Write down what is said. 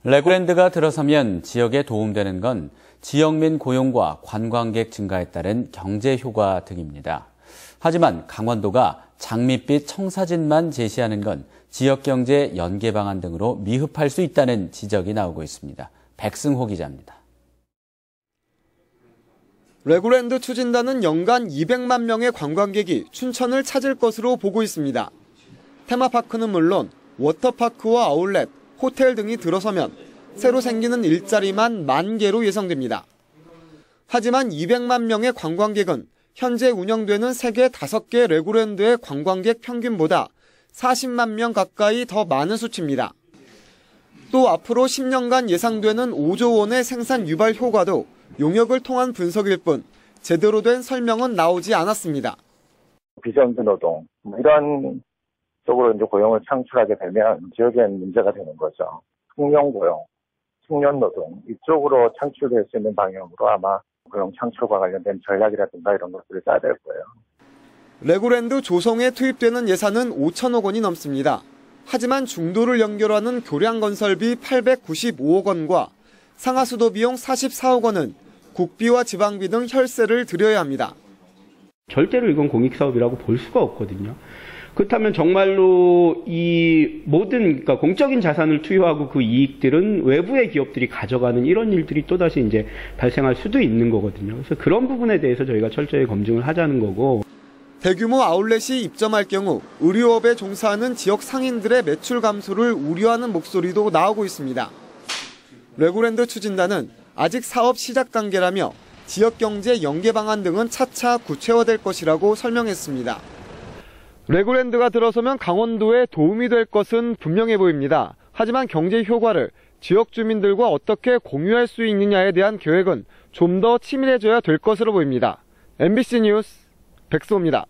레고랜드가 들어서면 지역에 도움되는 건 지역민 고용과 관광객 증가에 따른 경제 효과 등입니다. 하지만 강원도가 장밋빛 청사진만 제시하는 건 지역 경제 연계 방안 등으로 미흡할 수 있다는 지적이 나오고 있습니다. 백승호 기자입니다. 레고랜드 추진단은 연간 200만 명의 관광객이 춘천을 찾을 것으로 보고 있습니다. 테마파크는 물론 워터파크와 아울렛, 호텔 등이 들어서면 새로 생기는 일자리만 10,000개로 예상됩니다. 하지만 200만 명의 관광객은 현재 운영되는 세계 5개 레고랜드의 관광객 평균보다 40만 명 가까이 더 많은 수치입니다. 또 앞으로 10년간 예상되는 5조 원의 생산 유발 효과도 용역을 통한 분석일 뿐 제대로 된 설명은 나오지 않았습니다. 비정규 노동 이런 쪽으로 이제 고용을 창출하게 되면 지역엔 문제가 되는 거죠. 청년 고용, 청년 노동 이쪽으로 창출될 수 있는 방향으로 아마 고용 창출과 관련된 전략이라든가 이런 것들을 짜야 될 거예요. 레고랜드 조성에 투입되는 예산은 5천억 원이 넘습니다. 하지만 중도를 연결하는 교량 건설비 895억 원과 상하수도 비용 44억 원은 국비와 지방비 등 혈세를 들여야 합니다. 절대로 이건 공익사업이라고 볼 수가 없거든요. 그렇다면 정말로 이 모든 그러니까 공적인 자산을 투여하고 그 이익들은 외부의 기업들이 가져가는 이런 일들이 또다시 이제 발생할 수도 있는 거거든요. 그래서 그런 부분에 대해서 저희가 철저히 검증을 하자는 거고. 대규모 아울렛이 입점할 경우 의류업에 종사하는 지역 상인들의 매출 감소를 우려하는 목소리도 나오고 있습니다. 레고랜드 추진단은 아직 사업 시작 단계라며 지역 경제 연계 방안 등은 차차 구체화될 것이라고 설명했습니다. 레고랜드가 들어서면 강원도에 도움이 될 것은 분명해 보입니다. 하지만 경제 효과를 지역 주민들과 어떻게 공유할 수 있느냐에 대한 계획은 좀 더 치밀해져야 될 것으로 보입니다. MBC 뉴스 백수호입니다.